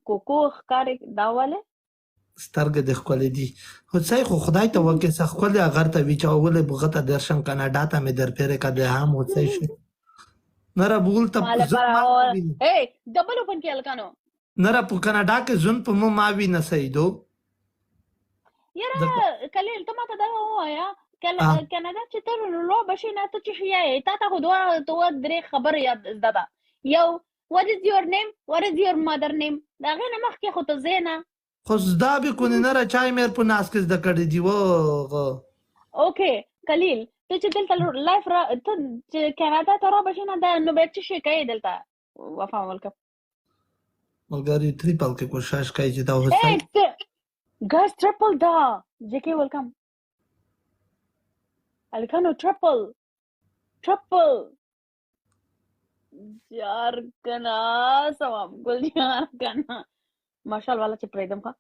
کوکو ښکارې دا ولې سترګې د ښکلې دي خو څه خو خدای ته وکړې څه ښکلې هغه ته وي چې اولې بغته درشم کاناډا ته مې در پیرې که د هم څه شي نره بول ته مال زون ما پر ویني ډبل اوپن کې الکانو نره په کاناډا کې زون په مو ما وینه سیدو یاره کلیل ته ماته دا ووایه کاناډا چې ته لوبه شي نه ته چې ښه یې تا ته خو دوه درې خبرې یاد زده ده یو what is your name what is your mother name د هغې نه مخکې خو ته ځې نه خو زده بکنې نره چای مې په ناس کې زده کړې دي اوکې کلیل ته چې دلته لایف ته چې کاناډا ته رابه شي نه نو باید څه شی کوې دلته وفا ملکه ملګري تریپل کې کوشش کوي چې دا اوس ګاز ټریپل دا جکې ویلکم الکانو ټریپل یار کنا سوام ګل یار کنا ماشال والا چې پرېدم ښه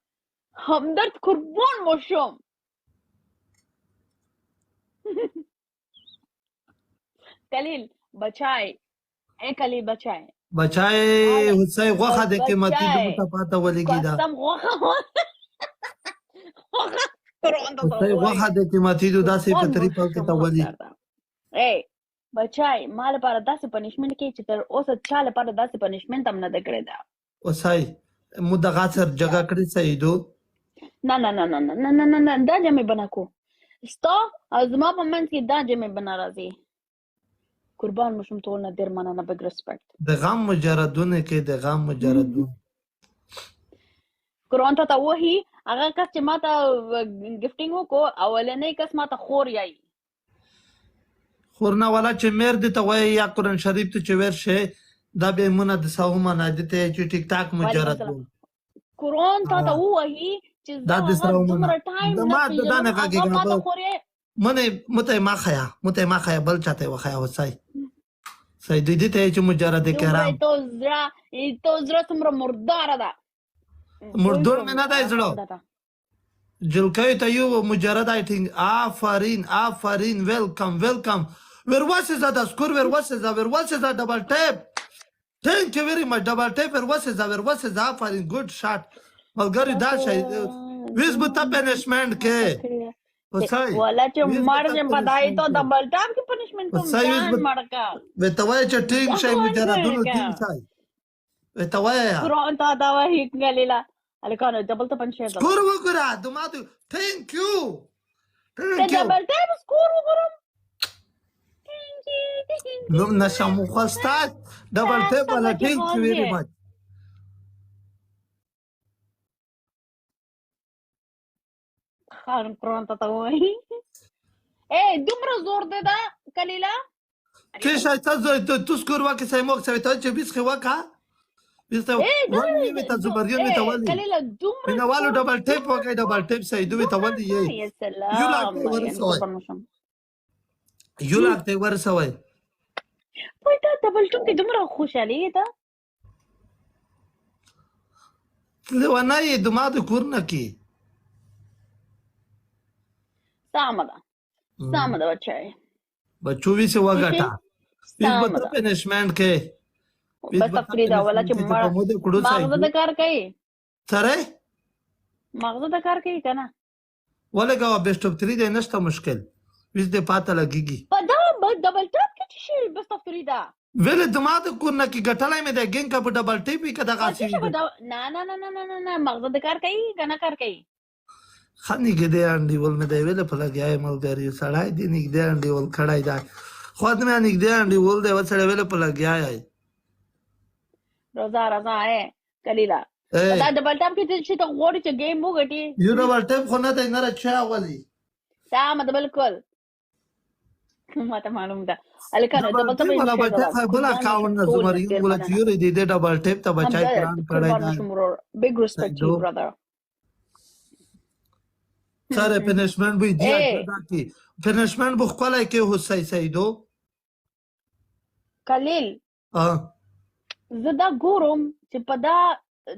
همدرد قربان مشم کلیل بچای کلیل بچای حسین غوښه د قیمتي د مته پاته ولګي دا قسم غوښه غوښه د قیمتي د داسې په تریپل کې ته ولي بچای ما لپاره داسې پنشمنټ کې چې تر اوسه چا لپاره داسې پنشمنټ هم نه ده کړې ده اوسای مو دغه سر جګه کړې سیدو نه دا جمع بنا کو ستا او زما په منځ کې دا جمع بنا راځي قربان مشم ټول نه ډېر مننه بګ ریسپیکټ د غم مجردونه کې د غم مجردون قرآن ته وحي هغه کس چې ماته گفټینګ وکړو اولنی کس ماته خور یای خورنا والا چې مېر دې ته وایي یا قرآن شریف ته چې ورشه دا به مونږ د ساومه نه دي ته چې ټیک ټاک مجرد قرآن ته وحي چې دا د ساومه ټایم ما دا نه کېږي مته ما خیا بل چاته وخیا وسای سای دې ته چې مجرد کرام تو زړه څومره مردار ده مردور مې نه دی زړه جلکای ته یو مجرد I think آفرین welcome where was is that score where was is that double tap thank you very much double tap where was is آفرین good shot ملګری دا شي ویس بوتا پنشمنٹ کې وسای ولا چې مر نه بدای ته ډبل ټاپ کې پنشمنٹ کوم ځان مړکا وې توای چې ټینګ شي مجردونو ټینګ شي وې توای قرآن ته دا وایي غلیلا الکانو ډبل ته پنشمنٹ سکور وګرا دماده thank you ډبل ټاپ سکور وګورم نو نشم خواسته ډبل ټاپ ولا thank you very much قرآن ته وایي دومره زور دی دا کلیلا کې شاید تو سکور واکه سیموک سوي ته چې بیس خو واکه بیس ته ولې مې ته زبردین مې ته ولې کلیلا دومره نه والو ډبل ټیپ وکړي ډبل ټیپ سي دوی ته ولې یې یو لاکته ورسوي وای دا ډبل ټیپ کې دومره خوشالي ده لونه یې دماغ کورنه کې سامده بچای بچو وی سے وګټا بیس بت پنشمنٹ کې بس تفریدا ولا چې مغزه د کار کوي سره مغزه د کار کوي کنه ولګه بیسټ اف 3 د نشته مشکل ویس دې پاته لګيږي په دا ډبل ټاپ کې چې شي بیسټ اف 3 دا ویل دماغ کورنه کې ګټلای مې د ګین کا په ډبل ټیپ کې دا غاسي نه مغزه د کار کوي کنه کار کوي خاني کې دی انډي ول مې دی ویل په لګیاي ملګری سړای دی نګ دی انډي ول کړای دا خو دې مې نګ دی انډي ول دی وسړی ویل په لګیاي روزا ہے کلیلا دا ډبل ټاپ کې چې ته غوړي چې گیم وګټي یو ډبل ټاپ خو نه دی نه چا ولي دا مته بالکل ماته معلوم ده الکانو ډبل ټاپ بلا کاون نه زمري ولا چې یو دی ډبل ټاپ ته بچای پلان کړای دا big respect to you brother سره پنشمنٹ به دی کی پنشمنٹ بو خپلای کې حسین سیدو کلیل زدا ګورم چې په دا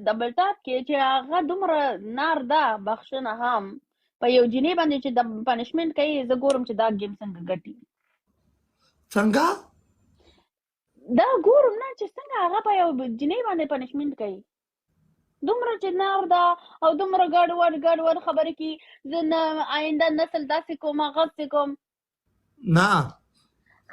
ډبل ټاپ کې چې هغه دومره نار ده بخښنه هم په یو جنې باندې چې د پنشمنٹ کوي زه ګورم چې دا گیم څنګه ګټي څنګه دا ګورم نه چې څنګه هغه په یو جنې باندې پنشمنٹ کوي دومره چې نار ده او دومره ګډوډ خبرې کوي زه نه آینده نسل داسې کوم هغسې کوم. نه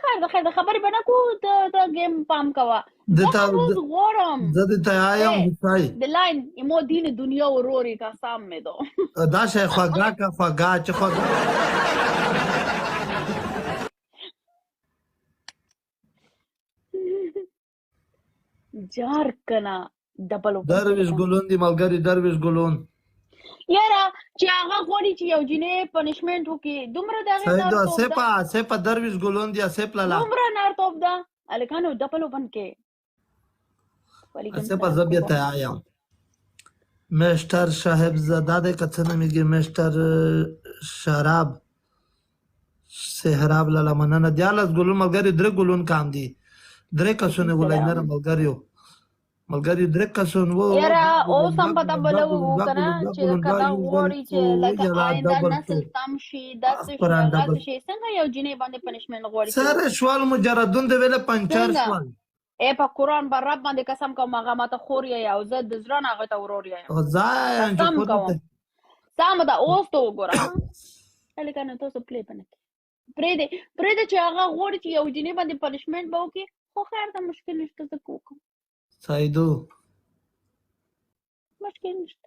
خیر ده خبرې به نه کوو ته گیم پام کوه. زه هنوز غواړم زه درته وایم هوسۍ د لاین مو دین دنیا وروري قسم مې دو دا شی خوږه که خوږه چې خوږه جار کنا ډبل درویش ګلون دی ملګری درویش ګلون یاره چې هغه غواړي چې یو جنې پنشمنټ وکړي دومره د هغې صحیح ده سپه درویش ګلون دی سپ لالا دومره نارتوب ده هلکانو ډبل وبن کې سپه زه بیا ته آیم مستر صاحب زاده دی که څه نومیږي مستر شراب سهراب لالا مننه 14 ګلون ملګري 3 ګلون کام دي 3 کسونه ولینر ملګریو 3 کسونه وو یاره اوس هم پته به لګو که نه چې که دا غواړي چې لکه آینده نسل تم شي داسې شي هغسې شي څنګه یو جنۍ باندې پنشمنټ غواړي سره شوال مجردون دی ویله پنچر شوال ای په قرآن به رب باندې قسم کوم هغه ماته خور یې او زه د زړه نه هغې ته ورور یم قسم کوم سمه ده اوس ته وګوره هلکانو تاسو پلی به نه کړئ پرېږده چې هغه غواړي چې یو جنۍ باندې پنشمنټ به وکړي خو خیر ده مشکل نشته زه وکړم سایدو مشکل نشته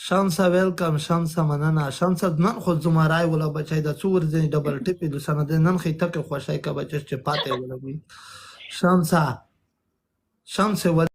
شانسه ویلکم شانسه مننه شانسه نن خو زما رای وله بچی د څو ورځې ډبل ټیپې دوستانه دی نن خو یې تکې خوښی که بچی چې پاتې ولګوي شانسه